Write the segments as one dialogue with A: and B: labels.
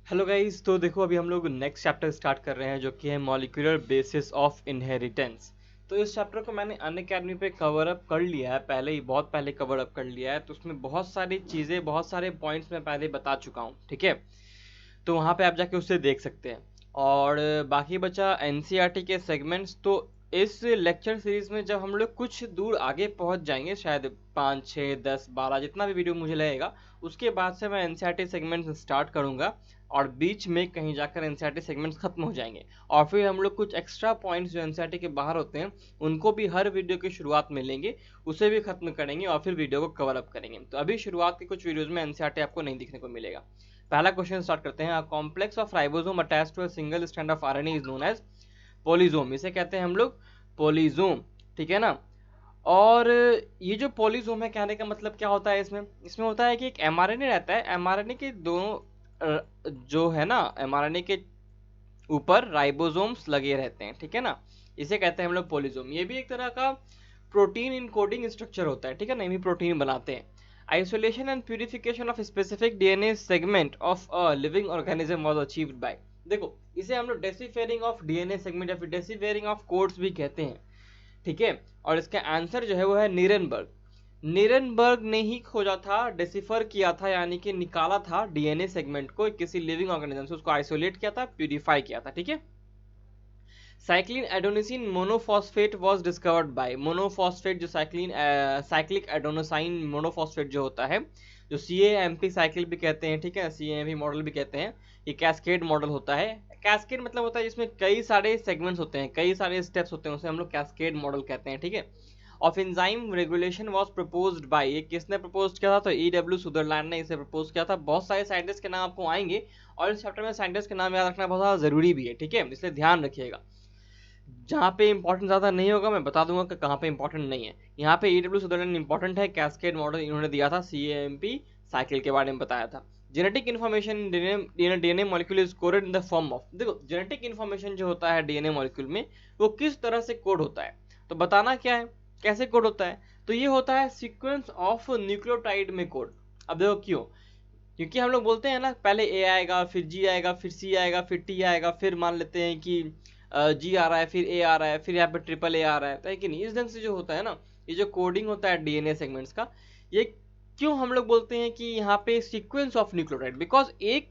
A: Hello guys, तो देखो अभी हम लोग नेक्स्ट चैप्टर स्टार्ट कर रहे हैं जो कि है मॉलिक्यूलर बेसिस ऑफ इनहेरिटेंस। तो इस चैप्टर को मैंने अनअकैडमी पे कवर अप कर लिया है, पहले ही बहुत पहले कवर अप कर लिया है। तो उसमें बहुत सारी चीज़ें, बहुत सारे पॉइंट्स मैं पहले बता चुका हूँ, ठीक है। तो वहाँ पे आप जाके उससे देख सकते हैं। और बाकी बचा एनसीईआरटी के सेगमेंट्स। तो इस लेक्चर सीरीज में जब हम लोग कुछ दूर आगे पहुँच जाएंगे, शायद 5, 6, 10, 12 जितना भी वीडियो मुझे लगेगा, उसके बाद से मैं एनसीईआरटी सेगमेंट्स स्टार्ट करूँगा और बीच में कहीं जाकर एनसीईआरटी सेगमेंट्स खत्म हो जाएंगे। और फिर हम लोग कुछ एक्स्ट्रा पॉइंट्स जो एनसीईआरटी के बाहर होते हैं उनको भी हर वीडियो की शुरुआत में लेंगे, उसे भी खत्म करेंगे और फिर वीडियो को कवर अप करेंगे। तो अभी शुरुआत के कुछ वीडियोज में एनसीईआरटी आपको नहीं दिखने को मिलेगा। पहला क्वेश्चन स्टार्ट करते हैं। Complex of ribosome attached to a single strand of RNA is known as polysome. इसे कहते हैं हम लोग पोलीजोम, ठीक है ना। और ये जो पोलीजोम है, कहने का मतलब क्या होता है इसमें इसमें होता है कि एक एमआरएनए रहता है, एमआरएनए के दोनों जो है ना, एमआरएनए के ऊपर राइबोसोम्स लगे रहते हैं, ठीक है ना। इसे कहते हैं हम लोग पोलीजोम। ये भी एक तरह का प्रोटीन इनकोडिंग स्ट्रक्चर होता है, ठीक है ना। ये भी प्रोटीन बनाते हैं। Isolation and purification of specific DNA segment of a living organism was achieved by, देखो इसे हम लोग डेसिफेरिंग ऑफ डीएनए सेगमेंट या फिर डेसिफेरिंग ऑफ कोड्स भी कहते हैं, ठीक है। और इसका आंसर जो है वो है नीरेनबर्ग। नीरेनबर्ग ने ही खोजा था, डेसिफर किया था, यानी कि निकाला था डीएनए सेगमेंट को किसी लिविंग ऑर्गेनिज्म से, उसको आइसोलेट किया था, प्यूरिफाई किया था, ठीक है। Cyclin adenosine monophosphate was discovered by, monophosphate जो साइक्लिक एडोनोसाइन मोनोफॉस्फेट जो होता है, जो सीएएमपी साइकिल भी कहते हैं, ठीक है, सीएएमपी मॉडल भी कहते हैं। ये कैस्केड मॉडल होता है। कैस्केड मतलब होता है जिसमें कई सारे सेगमेंट्स होते हैं, कई सारे स्टेप्स होते हैं, उसे हम लोग कैस्केड मॉडल कहते हैं, ठीक है। Of enzyme regulation was proposed by, ये किसने प्रपोज किया था? तो ईडब्ल्यू सुदरलैंड ने इसे प्रपोज किया था। बहुत सारे साइंटिस्ट के नाम आपको आएंगे और इस चैप्टर में साइंटिस्ट के नाम याद रखना बहुत ज़्यादा जरूरी भी है, ठीक है, इसलिए ध्यान रखिएगा। जहाँ पे इंपॉर्टेंट ज़्यादा नहीं होगा मैं बता दूंगा कि कहाँ पे इंपॉर्टेंट नहीं है। यहाँ पे ईडब्ल्यू सुदरलैंड इंपॉर्टेंट है, कैस्केड मॉडल इन्होंने दिया था, सीएमपी साइकिल के बारे में बताया था। Genetic information DNA molecule is coded in the form of, देखो जेनेटिक इन्फॉर्मेशन जो होता है डीएनए मॉलिक्यूल में वो किस तरह से कोड होता है, तो बताना क्या है, कैसे कोड होता है। तो ये होता है सीक्वेंस ऑफ न्यूक्लियोटाइड में कोड। अब देखो क्यों, क्योंकि हम लोग बोलते हैं ना, पहले ए आएगा, फिर जी आएगा, फिर सी आएगा, फिर टी आएगा, फिर मान लेते हैं कि जी आ रहा है, फिर ए आ रहा है, फिर यहाँ पे ट्रिपल ए आ रहा है कि नहीं। इस ढंग से जो होता है ना, ये जो कोडिंग होता है डीएनए सेगमेंट्स का, ये क्यों हम लोग बोलते हैं कि यहाँ पे सीक्वेंस ऑफ न्यूक्लियोटाइड, बिकॉज एक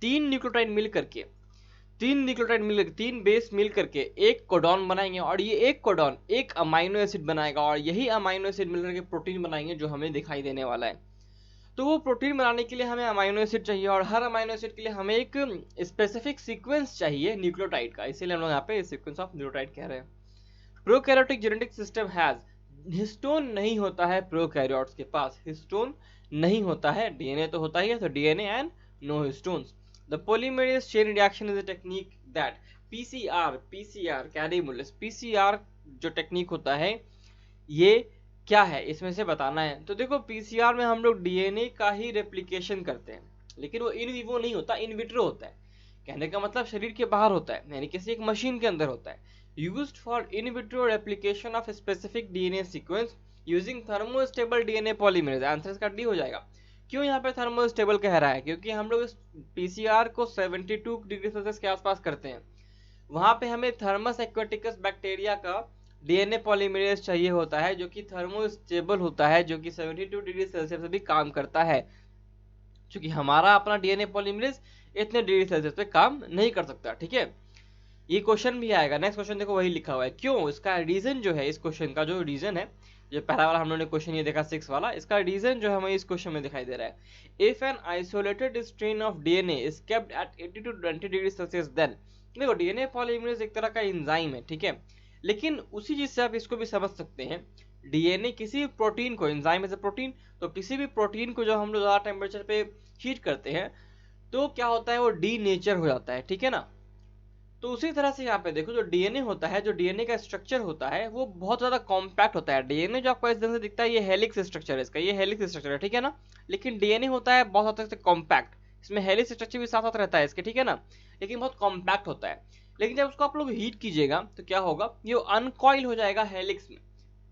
A: तीन न्यूक्लियोटाइड मिल करके, तीन बेस मिल करके एक कोडॉन बनाएंगे और ये एक कोडॉन एक अमाइनो एसिड बनाएगा और यही अमाइनो एसिड मिलकर के प्रोटीन बनाएंगे जो हमें दिखाई देने वाला है। तो वो प्रोटीन बनाने के लिए हमें अमाइनो एसिड चाहिए और हर अमाइनो एसिड के लिए हमें एक स्पेसिफिक सीक्वेंस चाहिए न्यूक्लियोटाइड का, इसीलिए हम लोग यहाँ पे सीक्वेंस ऑफ न्यूक्लियोटाइड कह रहे हैं। Prokaryotic genetic system has, histone नहीं होता है प्रोकैरियोट्स के पास, हिस्टोन नहीं होता है, डीएनए तो होता ही है, तो DNA and no histones. The polymerase chain reaction is a technique that PCR Kary Mullis, PCR जो टेक्निक होता है ये क्या है, इसमें से बताना है। तो देखो पीसीआर में हम लोग डीएनए का ही रेप्लिकेशन करते हैं, लेकिन वो इन विवो नहीं होता, इन विट्रो होता है। कहने का मतलब शरीर के बाहर होता है, यानी किसी एक मशीन के अंदर होता है। Used for in vitro replication of specific DNA sequence using thermostable DNA polymerase. Answer इसका डी हो जाएगा। क्यों यहाँ पे थर्मोस्टेबल कह रहा है? क्योंकि हम लोग इस पीसीआर को 72 डिग्री सेल्सियस के आसपास करते हैं, वहां पे हमें थर्मस एक्वाटिकस बैक्टीरिया का डीएनए पॉलीमरेज चाहिए होता है, जो कि थर्मोस्टेबल होता है, जो कि 72 डिग्री सेल्सियस पे भी काम करता है। क्योंकि हमारा अपना डीएनए पॉलीमरेज इतने डिग्री सेल्सियस पे काम नहीं कर सकता, ठीक है। ये क्वेश्चन भी आएगा, नेक्स्ट क्वेश्चन देखो वही लिखा हुआ है। क्यों? इसका रीजन जो है, इस क्वेश्चन का जो रीजन है, जो पहला वाला हम लोगों ने क्वेश्चन ये देखा 6 वाला, इसका रीजन जो हमें इस क्वेश्चन में दिखाई दे रहा है। If an isolated strain of DNA is kept at 80 to 20 degree Celsius then, देखो डीएनए पॉलीमरेज एक तरह का एंजाइम है, ठीक है, लेकिन उसी चीज से आप इसको भी समझ सकते हैं। डीएनए किसी प्रोटीन को, एंजाइम एज ए प्रोटीन, तो किसी भी प्रोटीन को जो हम लोग ज्यादा टेम्परेचर पे हीट करते हैं तो क्या होता है, वो डी नेचर हो जाता है, ठीक है ना। तो उसी तरह से यहाँ पे देखो जो डीएनए होता है, जो डीएनए का स्ट्रक्चर होता है वो बहुत ज्यादा कॉम्पैक्ट होता है। डीएनए जो आपको इस ढंग से दिखता है ये हेलिक्स स्ट्रक्चर है इसका, ये हेलिक्स स्ट्रक्चर है, ठीक है ना। लेकिन डीएनए होता है बहुत हद तक कॉम्पैक्ट, इसमें हेलिक्स स्ट्रक्चर भी साथ साथ रहता है इसके, ठीक है ना, लेकिन बहुत कॉम्पैक्ट होता है। लेकिन जब उसको आप लोग हीट कीजिएगा तो क्या होगा, ये अनकॉइल हो जाएगा हेलिक्स में,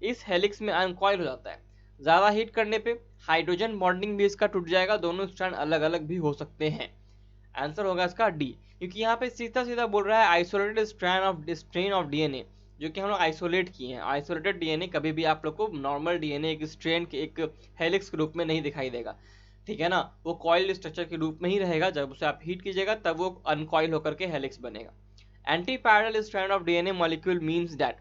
A: इस हेलिक्स में अनकॉइल हो जाता है। ज्यादा हीट करने पे हाइड्रोजन बॉन्डिंग भी इसका टूट जाएगा, दोनों स्ट्रैंड अलग अलग भी हो सकते हैं। आंसर होगा इसका डी, क्योंकि यहाँ पे सीधा सीधा बोल रहा है आइसोलेटेड स्ट्रेन ऑफ डीएनए, जो कि हम लोग आइसोलेट किए हैं। आइसोलेटेड डीएनए कभी भी आप लोग को नॉर्मल डीएनए एक स्ट्रेन के एक हेलिक्स के रूप में नहीं दिखाई देगा, ठीक है ना, वो कॉइल्ड स्ट्रक्चर के रूप में ही रहेगा। जब उसे आप हीट कीजिएगा तब वो अनकॉइल होकर के हेलिक्स बनेगा। Anti parallel strand of DNA molecule means that,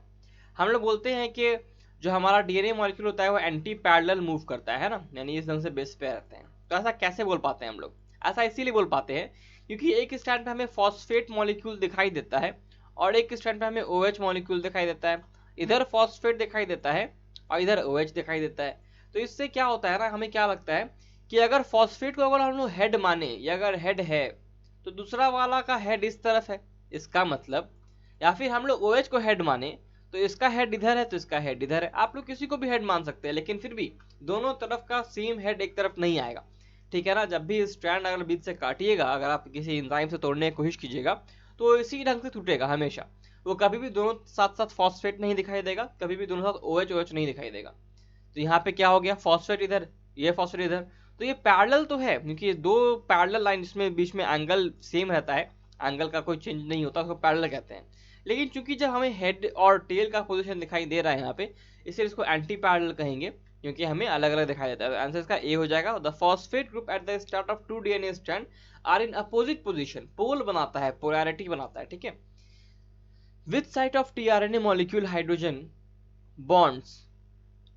A: हम लोग बोलते हैं कि जो हमारा डीएनए मॉलिक्यूल होता है वो एंटी पैरेलल मूव करता है ना, यानी इस ढंग से बेस पे रहते हैं। तो ऐसा कैसे बोल पाते हैं हम लोग? ऐसा इसीलिए बोल पाते हैं क्योंकि एक स्ट्रैंड पे हमें फॉस्फेट मॉलिक्यूल दिखाई देता है और एक स्ट्रैंड पे हमें OH मॉलिक्यूल दिखाई देता है। इधर फॉस्फेट दिखाई देता है और इधर OH दिखाई देता है। तो इससे क्या होता है ना, हमें क्या लगता है कि अगर फॉस्फेट को अगर हम लोग हेड माने या अगर हेड है तो दूसरा वाला का हेड इस तरफ है, इसका मतलब, या फिर हम लोग OH को हेड माने तो इसका हेड इधर है तो इसका हेड इधर है। आप लोग किसी को भी हेड मान सकते हैं, लेकिन फिर भी दोनों तरफ का सेम हेड एक तरफ नहीं आएगा, ठीक है ना। जब भी स्ट्रैंड अगर बीच से काटिएगा, अगर आप किसी एंजाइम से तोड़ने की कोशिश कीजिएगा तो इसी ढंग से टूटेगा हमेशा। वो कभी भी दोनों साथ साथ फॉस्फेट नहीं दिखाई देगा, कभी भी दोनों साथ OH नहीं दिखाई देगा। तो यहाँ पे क्या हो गया, फॉस्फेट इधर, ये फॉस्फेट इधर, तो ये पैरेलल तो है क्योंकि दो पैरेलल लाइन जिसमें बीच में एंगल सेम रहता है, एंगल का कोई चेंज नहीं होता, उसको पैरेलल कहते हैं। लेकिन चूंकि जब हमें हेड और टेल का पोजीशन दिखाई दे रहा है यहाँ पे, इसलिए इसको एंटी पैरेलल कहेंगे क्योंकि हमें अलग अलग दिखाई देता है। आंसर इसका ए हो जाएगा। The phosphate group at the start of 2 DNA strand are in opposite position, pole बनाता है, पोलैरिटी बनाता है, ठीक है। Which site of tRNA molecule hydrogen bonds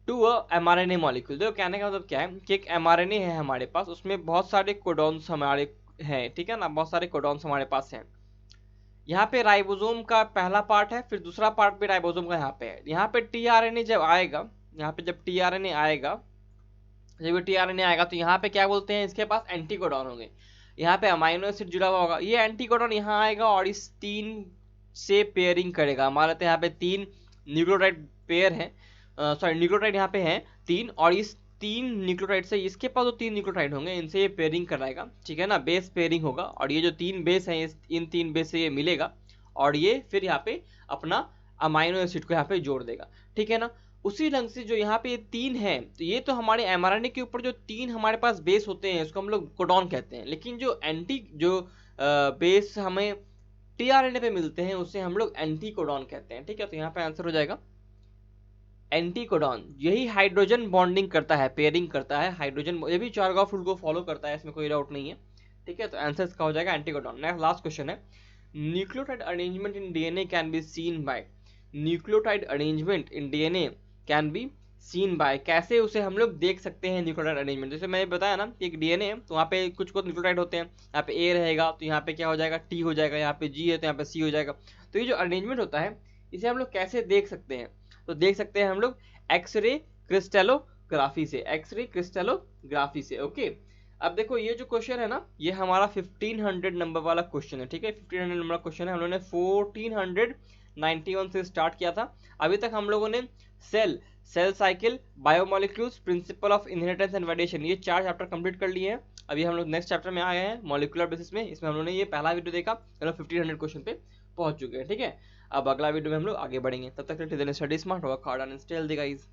A: to a mRNA molecule. देखो कहने का मतलब क्या है कि एक एमआरएनए है हमारे पास, उसमें बहुत सारे कोडॉन्स हमारे हैं, ठीक है ना, बहुत सारे कोडॉन्स हमारे पास हैं। यहाँ पे राइबोसोम का पहला पार्ट है, फिर दूसरा पार्ट भी राइबोसोम का यहाँ पे है। यहाँ पे टीआरएनए जब आएगा, यहाँ पे जब टीआरएनए आएगा, जब ये टीआरएनए आएगा तो यहाँ पे क्या बोलते हैं, इसके पास एंटीकोडॉन होंगे। यहाँ पे अमाइनो एसिड जुड़ा हुआ होगा, ये एंटीकोडॉन यहाँ आएगा और इस 3 से पेयरिंग करेगा। हमारे तो यहाँ पे 3 न्यूक्लियोटाइड पेयर है, सॉरी न्यूक्लियोटाइड यहाँ पे हैं 3, और इस 3 न्यूक्लियोटाइड से, इसके पास जो 3 न्यूक्लियोटाइड होंगे इनसे ये पेयरिंग कराएगा, ठीक है ना, बेस पेयरिंग होगा। और ये जो 3 बेस हैं इन 3 बेस से ये मिलेगा और ये फिर यहाँ पे अपना अमाइनो एसिड को यहाँ पे जोड़ देगा, ठीक है ना। उसी ढंग से जो यहाँ पे ये 3 हैं, तो ये तो हमारे एमआरएनए के ऊपर जो 3 हमारे पास बेस होते हैं इसको हम लोग कोडॉन कहते हैं, लेकिन जो बेस हमें टीआरएनए पे मिलते हैं उसे हम लोग एंटीकोडॉन कहते हैं, ठीक है। तो यहाँ पे आंसर हो जाएगा एंटीकोडॉन। यही हाइड्रोजन बॉन्डिंग करता है, पेयरिंग करता है हाइड्रोजन, ये भी चारगॉफ रूल को फॉलो करता है, इसमें कोई डाउट नहीं है, ठीक है। तो आंसर इसका हो जाएगा एंटीकोडॉन। नेक्स्ट लास्ट क्वेश्चन है, nucleotide arrangement in DNA can be seen by, nucleotide arrangement in DNA can be seen by, कैसे उसे हम लोग देख सकते हैं न्यूक्लियोटाइड अरेंजमेंट। जैसे मैंने बताया ना कि एक डीएनए है तो वहाँ पे कुछ न्यूक्लियोटाइड होते हैं, यहाँ पे ए रहेगा तो यहाँ पे क्या हो जाएगा, टी हो जाएगा, यहाँ पे जी है तो यहाँ पे सी हो जाएगा। तो ये जो अरेंजमेंट होता है इसे हम लोग कैसे देख सकते हैं, तो देख सकते हैं हम लोग एक्सरे क्रिस्टलोग्राफी से, एक्सरे क्रिस्टलोग्राफी से, ओके। अब देखो ये जो क्वेश्चन है ना, ये हमारा 1500 नंबर वाला क्वेश्चन है, ठीक है। 1500 नंबर क्वेश्चन है, हम लोगों ने 1491 से स्टार्ट किया था। अभी तक हम लोगों ने cell cycle, biomolecules, principle of inheritance and variation, ये 4 चैप्टर कंप्लीट कर लिए हैं। अभी हम लोग नेक्स्ट चैप्टर में आ गए हैं मॉलिक्यूलर बेसिस में, इसमें हम लोगों ने ये पहला वीडियो देखा, हम लोग 1500 क्वेश्चन पे पहुंच चुके हैं, ठीक है। अब अगला वीडियो में हम लोग आगे बढ़ेंगे, तब तक study smart, work hard and stay healthy guys.